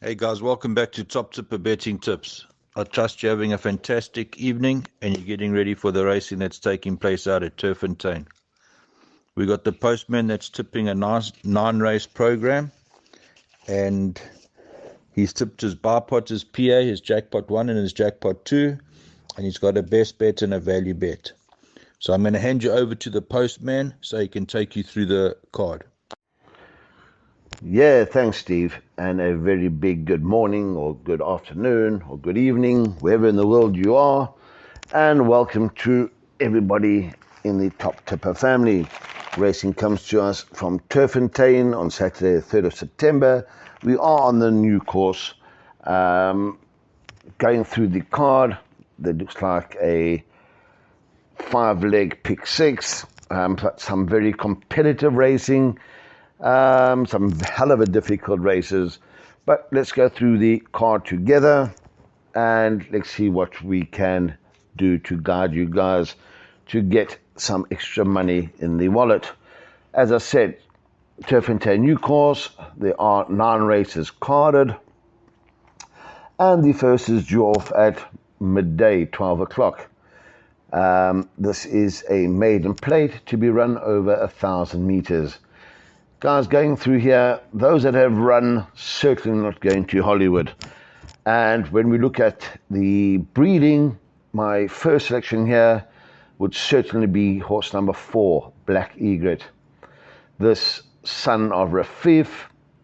Hey guys, welcome back to Top Tipper Betting Tips. I trust you're having a fantastic evening and you're getting ready for the racing that's taking place out at Turffontein. We got the postman that's tipping a nice 9 race program, and he's tipped his bar pot, his PA, his jackpot 1 and his jackpot 2, and he's got a best bet and a value bet. So I'm going to hand you over to the postman so he can take you through the card. Yeah, thanks, Steve, and a very big good morning or good afternoon or good evening, wherever in the world you are, and welcome to everybody in the Top Tipper family. Racing comes to us from Turffontein on Saturday, the 3rd of September. We are on the new course, going through the card that looks like a 5-leg pick 6, some very competitive racing. Some hell of a difficult races, but let's go through the card together and let's see what we can do to guide you guys to get some extra money in the wallet. As I said, Turffontein new course, there are 9 races carded, and the first is due off at midday, 12 o'clock. This is a maiden plate to be run over 1,000 meters. Guys, going through here, those that have run certainly not going to Hollywood. And when we look at the breeding, my first selection here would certainly be horse number 4, Black Egret. This son of Rafif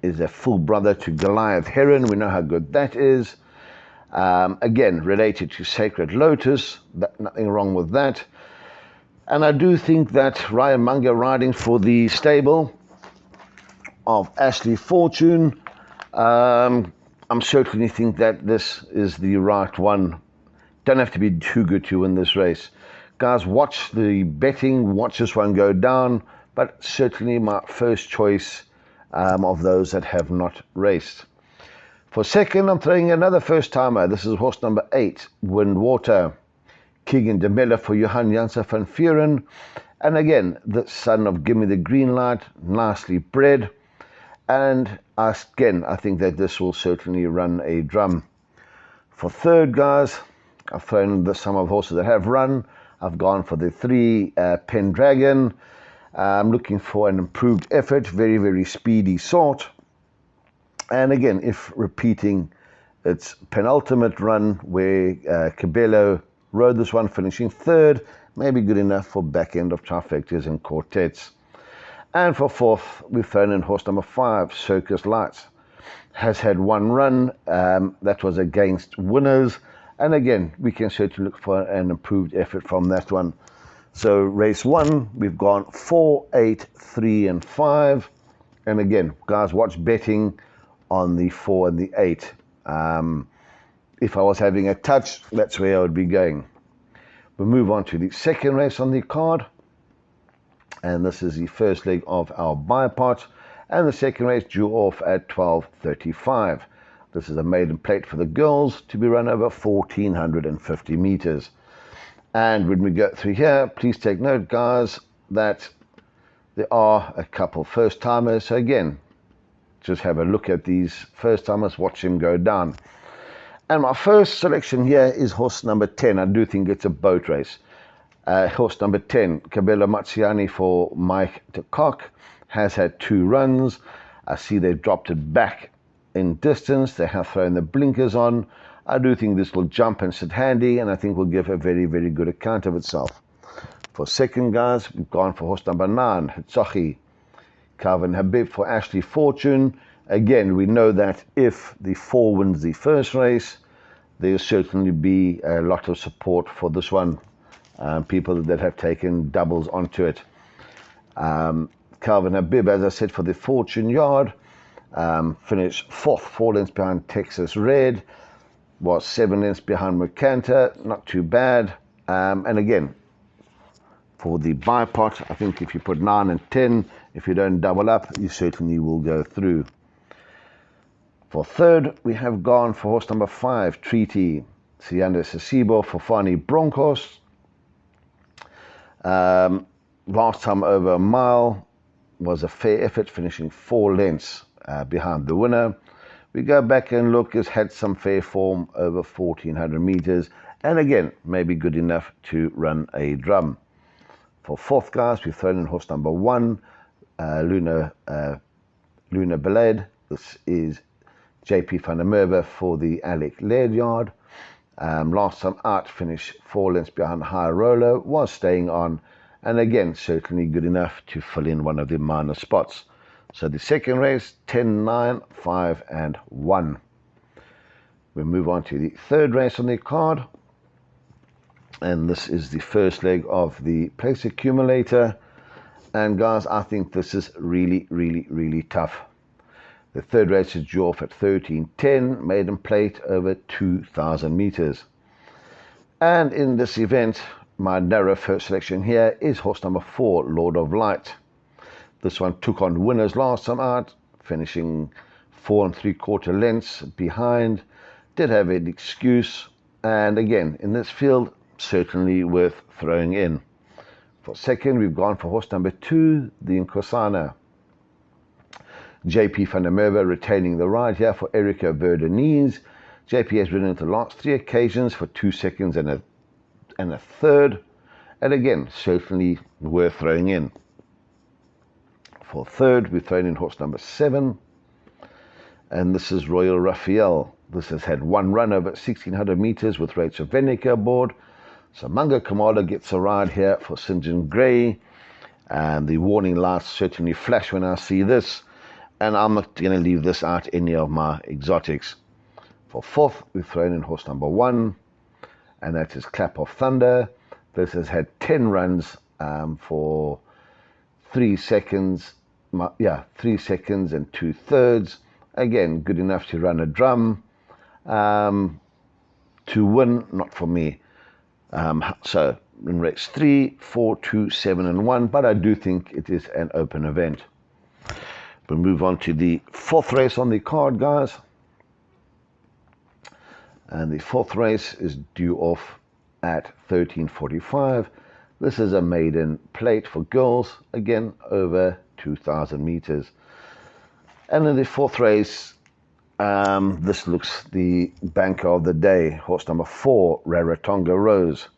is a full brother to Goliath Heron. We know how good that is. Again, related to Sacred Lotus, nothing wrong with that. And I do think that Ryan Munger riding for the stable of Ashley Fortune, I'm certainly think that this is the right one. Don't have to be too good to win this race. Guys, watch the betting, watch this one go down, but certainly my first choice of those that have not raced. For second, I'm throwing another first-timer. This is horse number 8, Windwater. Keegan de Melle for Johan Janssen van Vuren. And again, the son of Gimme the Green Light, nicely bred. And again, I think that this will certainly run a drum. For third, guys, I've thrown some of the horses that have run. I've gone for the 3 Pendragon. I'm looking for an improved effort, very, very speedy sort. And again, if repeating its penultimate run where Cabello rode this one, finishing 3rd, maybe good enough for back end of trifectas and quartets. And for 4th, we've thrown in horse number 5, Circus Lights. Has had 1 run, that was against winners. And again, we can certainly look for an improved effort from that one. So race 1, we've gone 4, 8, 3, and 5. And again, guys, watch betting on the 4 and the 8. If I was having a touch, that's where I would be going. We'll move on to the second race on the card. And this is the first leg of our buy pot, and the second race due off at 12:35. This is a maiden plate for the girls to be run over 1,450 meters. And when we go through here, please take note, guys, that there are a couple first timers. So again, just have a look at these first timers, watch them go down. And my first selection here is horse number 10. I do think it's a boat race. Horse number 10, Cabello Mazziani for Mike de Kock, has had 2 runs. I see they've dropped it back in distance. They have thrown the blinkers on. I do think this will jump and sit handy, and I think will give a very, very good account of itself. For second, guys, we've gone for horse number 9, Hitsachi. Calvin Habib for Ashley Fortune. Again, we know that if the 4 wins the first race, there'll certainly be a lot of support for this one. People that have taken doubles onto it. Calvin Habib, as I said, for the Fortune Yard, finished 4th, 4 lengths behind Texas Red, was 7 lengths behind Mercanter, not too bad. And again, for the buy pot, I think if you put 9 and 10, if you don't double up, you certainly will go through. For third, we have gone for horse number 5, Treaty, Sianda Sasibo for Fani Broncos. Last time over a mile was a fair effort, finishing 4 lengths behind the winner. We go back and look, has had some fair form over 1400 meters, and again, maybe good enough to run a drum. For fourth, guys, we've thrown in horse number 1, Luna Beled. This is JP van der Merwe for the Alec Laird yard. Last time out, finished 4 lengths behind High Roller, was staying on, and again, certainly good enough to fill in one of the minor spots. So the second race, 10, 9, 5, and 1. We move on to the third race on the card, and this is the first leg of the place accumulator. And guys, I think this is really, really, really tough. The third race is due off at 13:10, maiden plate over 2,000 meters. And in this event, my narrow first selection here is horse number 4, Lord of Light. This one took on winners last time out, finishing 4 3/4 lengths behind. Did have an excuse, and again, in this field, certainly worth throwing in. For second, we've gone for horse number 2, the Nkosana. JP van der Merwe retaining the ride here for Erica Verdenise. JP has ridden the last 3 occasions for 2 seconds and a third, and again, certainly worth throwing in. For third, we've thrown in horse number 7, and this is Royal Raphael. This has had 1 run over 1,600 meters with Rachel Vennick aboard. So Manga Kamala gets a ride here for St. John Gray, and the warning lights certainly flash when I see this, and I'm not going to leave this out any of my exotics. For fourth, we've thrown in horse number 1, and that is Clap of Thunder. This has had 10 runs for 3 seconds, 3 seconds and 2/3. Again, good enough to run a drum. To win, not for me. So in race 3, 4, 2, 7, and 1, but I do think it is an open event. We'll move on to the fourth race on the card, guys. And the fourth race is due off at 13:45. This is a maiden plate for girls, again over 2,000 meters. And in the fourth race, this looks the banker of the day. Horse number 4, Rarotonga Rose.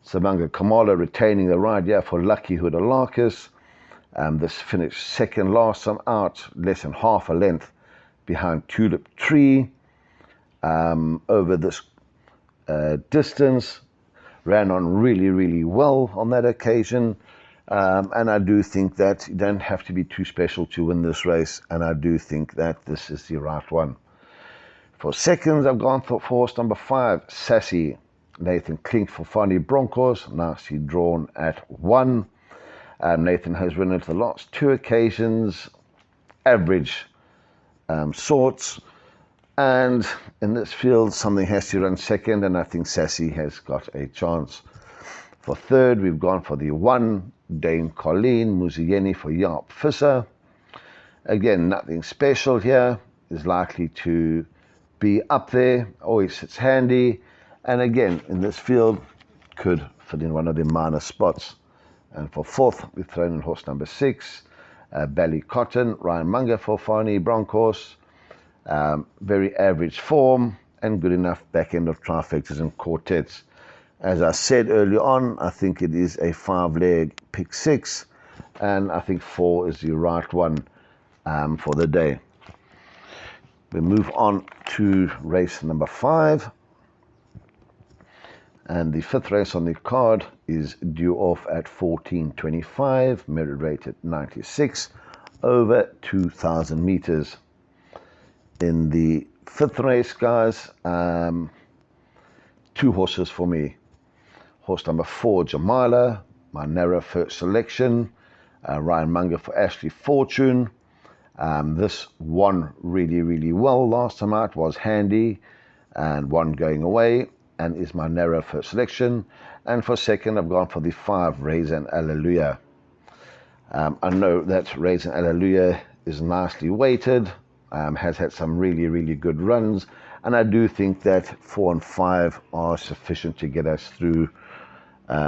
Samanga Kamala retaining the ride here for Lucky Hudalarkis. This finished second last time out, less than half a length behind Tulip Tree. Over this distance, ran on really, really well on that occasion. And I do think that you don't have to be too special to win this race, and I do think that this is the right one. For seconds, I've gone for horse number 5, Sassy. Nathan Klink for Fanny Broncos, nicely drawn at 1. Nathan has run into the last 2 occasions, average sorts, and in this field, something has to run second, and I think Sassy has got a chance. For third, we've gone for the 1, Dame Colleen Muzieni for Jaap Visser. Again, nothing special here, is likely to be up there, always sits handy, and again, in this field, could fit in one of the minor spots. And for fourth, we've thrown in horse number 6, Bally Cotton, Ryan Munger for Fani Broncos. Very average form and good enough back end of trifectas and quartets. As I said earlier on, I think it is a 5-leg pick 6, and I think 4 is the right one for the day. We move on to race number 5. And the 5th race on the card is due off at 14:25, merit rate at 96, over 2,000 meters. In the 5th race, guys, 2 horses for me. Horse number 4, Jamila, my narrow first selection. Ryan Munger for Ashley Fortune. This won really, really well last time out, was handy, and 1 going away, and is my narrow first selection. And for second, I've gone for the 5, Raisin Alleluia. I know that Raisin Alleluia is nicely weighted, has had some really, really good runs, and I do think that 4 and 5 are sufficient to get us through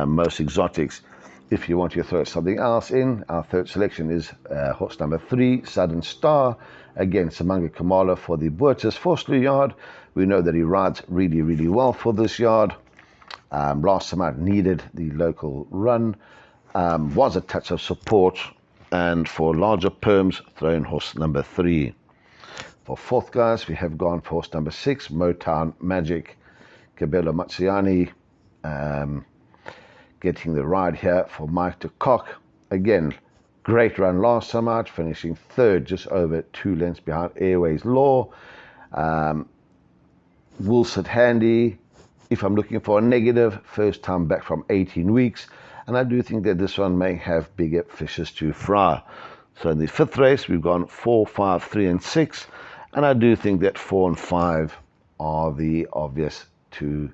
most exotics. If you want to throw something else in, our third selection is horse number 3, Southern Star. Again, Samanga Kamala for the Boertes Forsley yard. We know that he rides really, really well for this yard. Last time out needed the local run. Was a touch of support. And for larger perms, throw in horse number 3. For fourth, guys, we have gone for horse number 6, Motown Magic. Cabello Mazziani getting the ride here for Mike de Kock. Again, great run last time out, finishing third, just over 2 lengths behind Airways Law. Will sit handy if I'm looking for a negative. First time back from 18 weeks, and I do think that this one may have bigger fishes to fry. So in the fifth race, we've gone 4, 5, 3, and 6, and I do think that 4 and 5 are the obvious two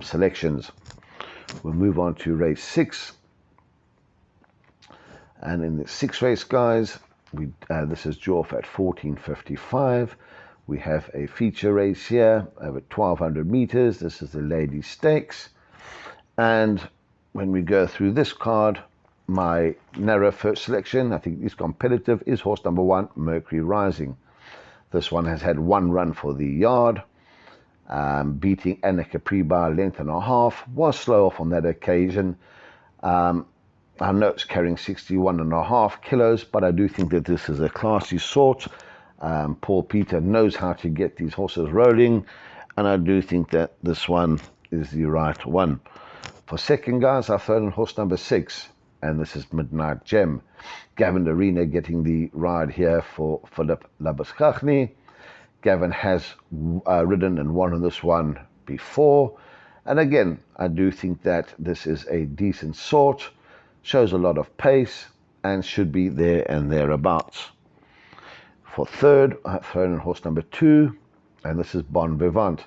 selections. We'll move on to race 6, and in the 6th race, guys, this is draw at 14.55. We have a feature race here over 1,200 meters. This is the Ladies Stakes, and when we go through this card, my narrow first selection, I think is competitive, is horse number 1, Mercury Rising. This one has had 1 run for the yard. Beating Anna Capri by a length and a half, was slow off on that occasion. I know it's carrying 61.5 kilos, but I do think that this is a classy sort. Paul Peter knows how to get these horses rolling, and I do think that this one is the right one. For second, guys, I've thrown in horse number 6, and this is Midnight Gem. Gavin Arena getting the ride here for Philip Labuschagne. Gavin has ridden and won on this one before. And again, I do think that this is a decent sort. Shows a lot of pace and should be there and thereabouts. For third, I've thrown in horse number 2. And this is Bon Vivant.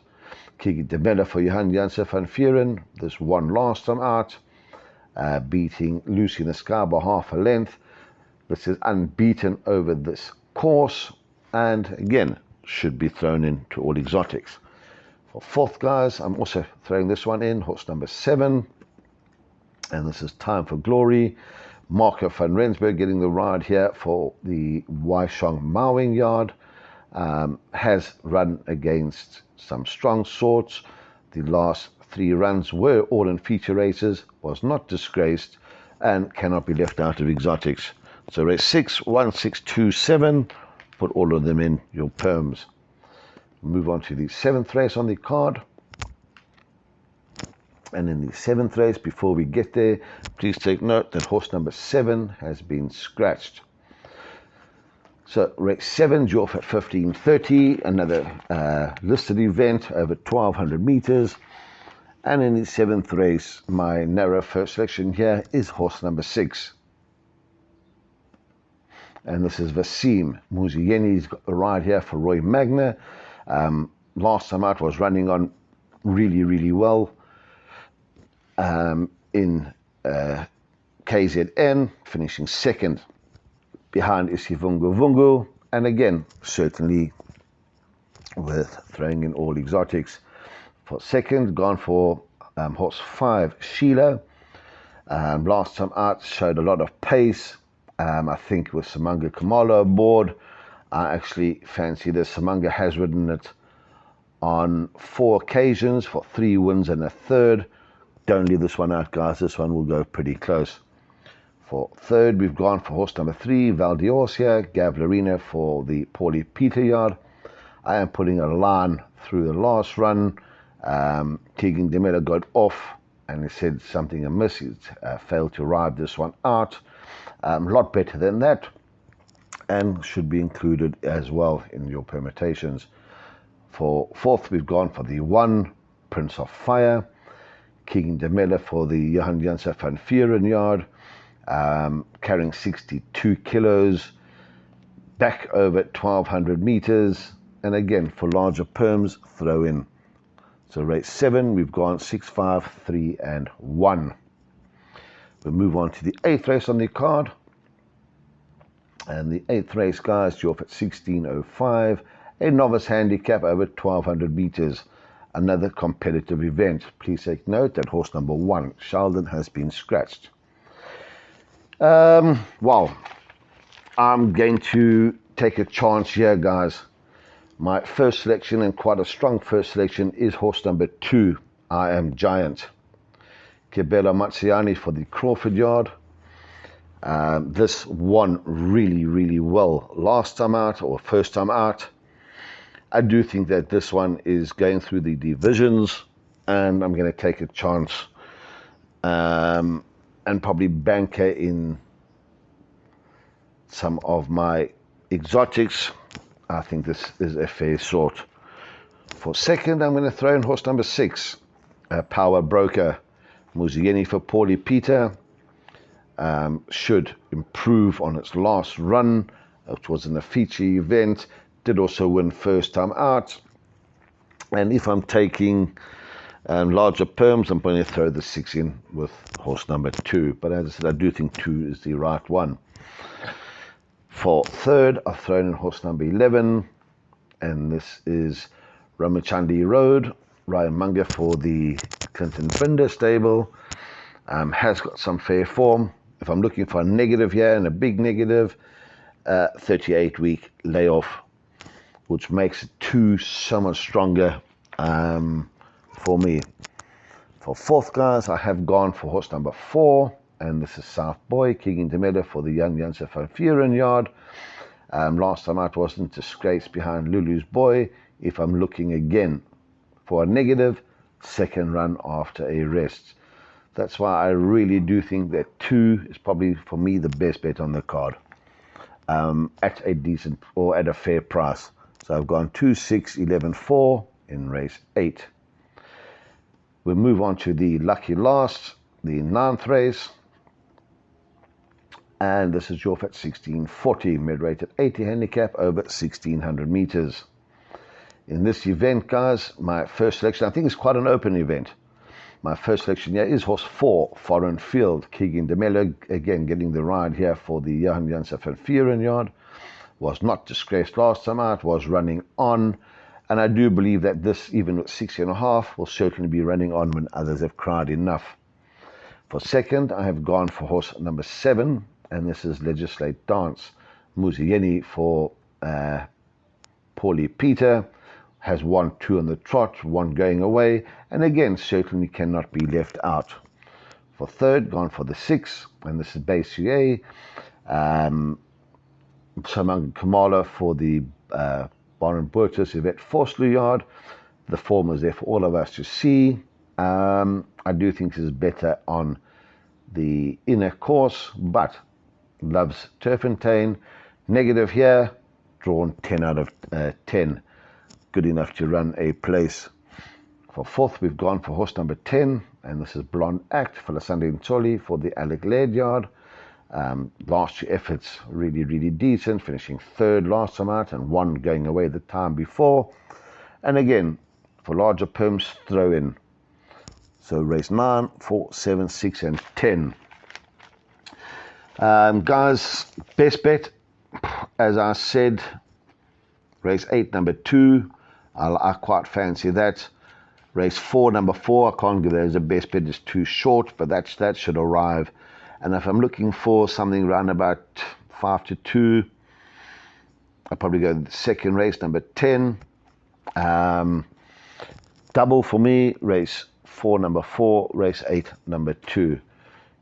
Kiki de Melle for Johan Janssen van Vuren. This won last time out. Beating Lucy in the Sky by half a length. This is unbeaten over this course. And again, should be thrown into all exotics. For fourth, guys, I'm also throwing this one in, horse number 7, and this is Time for Glory. Marco van Rensburg getting the ride here for the Waishong Mowing yard. Has run against some strong sorts. The last 3 runs were all in feature races, was not disgraced, and cannot be left out of exotics. So race 6, 1, 6, 2, 7. Put all of them in your perms. Move on to the 7th race on the card. And in the 7th race, before we get there, please take note that horse number 7 has been scratched. So race 7, draw at 15.30, another listed event over 1,200 meters. And in the 7th race, my narrow first selection here is horse number 6. And this is Vasim Muzieni's got the ride here for Roy Magna. Last time out was running on really, really well in KZN, finishing second behind Isivungu Vungu. And again, certainly worth throwing in all exotics. For second, gone for horse 5, Sheila. Last time out showed a lot of pace. I think with Samanga Kamala aboard, I actually fancy this. Samanga has ridden it on 4 occasions for 3 wins and a third. Don't leave this one out, guys. This one will go pretty close. For third, we've gone for horse number 3, Valdiorcia, Gav Larina for the Paulie Peter yard. I am putting a line through the last run. Tegan Demella got off and he said something amiss. He failed to ride this one out. A lot better than that, and should be included as well in your permutations. For fourth, we've gone for the 1, Prince of Fire, King de Melle for the Johan Janssen van Vuren yard, carrying 62 kilos, back over 1,200 meters, and again for larger perms, throw in. So race 7, we've gone 6, 5, 3, and 1. We'll move on to the 8th race on the card. And the 8th race, guys, you're off at 16.05. A novice handicap over 1,200 meters. Another competitive event. Please take note that horse number 1, Sheldon, has been scratched. Well, I'm going to take a chance here, guys. My first selection, and quite a strong first selection, is horse number 2, I Am Giant. Kebela Matsiani for the Crawford Yard. This won really well last time out, or first time out. I do think that this one is going through the divisions, and I'm going to take a chance and probably banker in some of my exotics. I think this is a fair sort. For second, I'm going to throw in horse number 6, Power Broker. Muzieni for Paulie Peter. Should improve on its last run. It was in a feature event. Did also win first time out. And if I'm taking larger perms, I'm going to throw the 6 in with horse number 2. But as I said, I do think 2 is the right one. For third, I've thrown in horse number 11. And this is Ramachandi Road. Ryan Munger for the Clinton Binder stable. Has got some fair form. If I'm looking for a negative here, and a big negative, 38-week layoff, which makes it 2 so much stronger for me. For fourth, guys, I have gone for horse number 4, and this is South Boy, King Intimida for the young Janse van Vuren Yard. Last time out wasn't disgrace behind Lulu's Boy. If I'm looking again for a negative, second run after a rest. That's why I really do think that 2 is probably, for me, the best bet on the card at a decent or at a fair price. So I've gone 2, 6, 11, 4 in race 8. We'll move on to the lucky last, the 9th race. And this is Jorf at 1640, mid-rate at 80 handicap over 1600 meters. In this event, guys, my first selection, I think it's quite an open event. My first selection here is horse 4, Foreign Field. Keegan de Mello, again, getting the ride here for the Johan Janse van Vuren Yard. Was not disgraced last time out, was running on. And I do believe that this, even with 6.5, will certainly be running on when others have cried enough. For second, I have gone for horse number 7, and this is Legislate Dance. Muzieni for Paulie Peter. Has 1, 2 on the trot, 1 going away, and again, certainly cannot be left out. For third, gone for the 6, and this is Base UA. Samang Kamala for the Baron Burtis Yvette Forslu Yard. The form is there for all of us to see. I do think this is better on the inner course, but loves Turffontein. Negative here, drawn 10 out of 10. Good enough to run a place. For fourth, we've gone for horse number 10, and this is Blonde Act for Lasande Ntoli for the Alec Laird Yard. Last 2 efforts really decent, finishing third last time out and 1 going away the time before. And again, for larger perms, throw in. So race 9, 4, 7, 6, and 10. Guys, best bet, as I said, race 8, number 2. I quite fancy that. Race 4, number 4, I can't give that as a best bet. It's too short, but that should arrive. And if I'm looking for something around about 5 to 2, I'll probably go the second race, number 10. Double for me, race 4, number 4, race 8, number 2.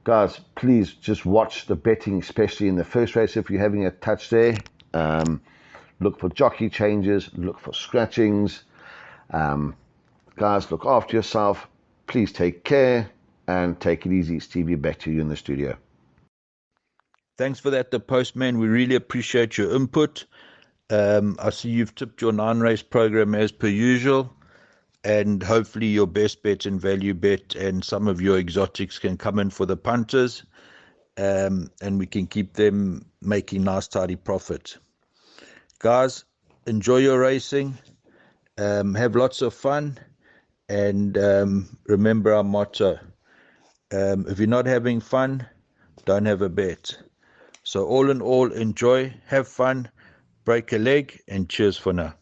Guys, please just watch the betting, especially in the first race if you're having a touch there. Look for jockey changes, look for scratchings. Guys, look after yourself. Please take care and take it easy. Stevie, back to you in the studio. Thanks for that, the postman. We really appreciate your input. I see you've tipped your 9-race program as per usual, and hopefully your best bet and value bet and some of your exotics can come in for the punters, and we can keep them making nice, tidy profit. Guys, enjoy your racing, have lots of fun, and remember our motto, if you're not having fun, don't have a bet. So all in all, enjoy, have fun, break a leg, and cheers for now.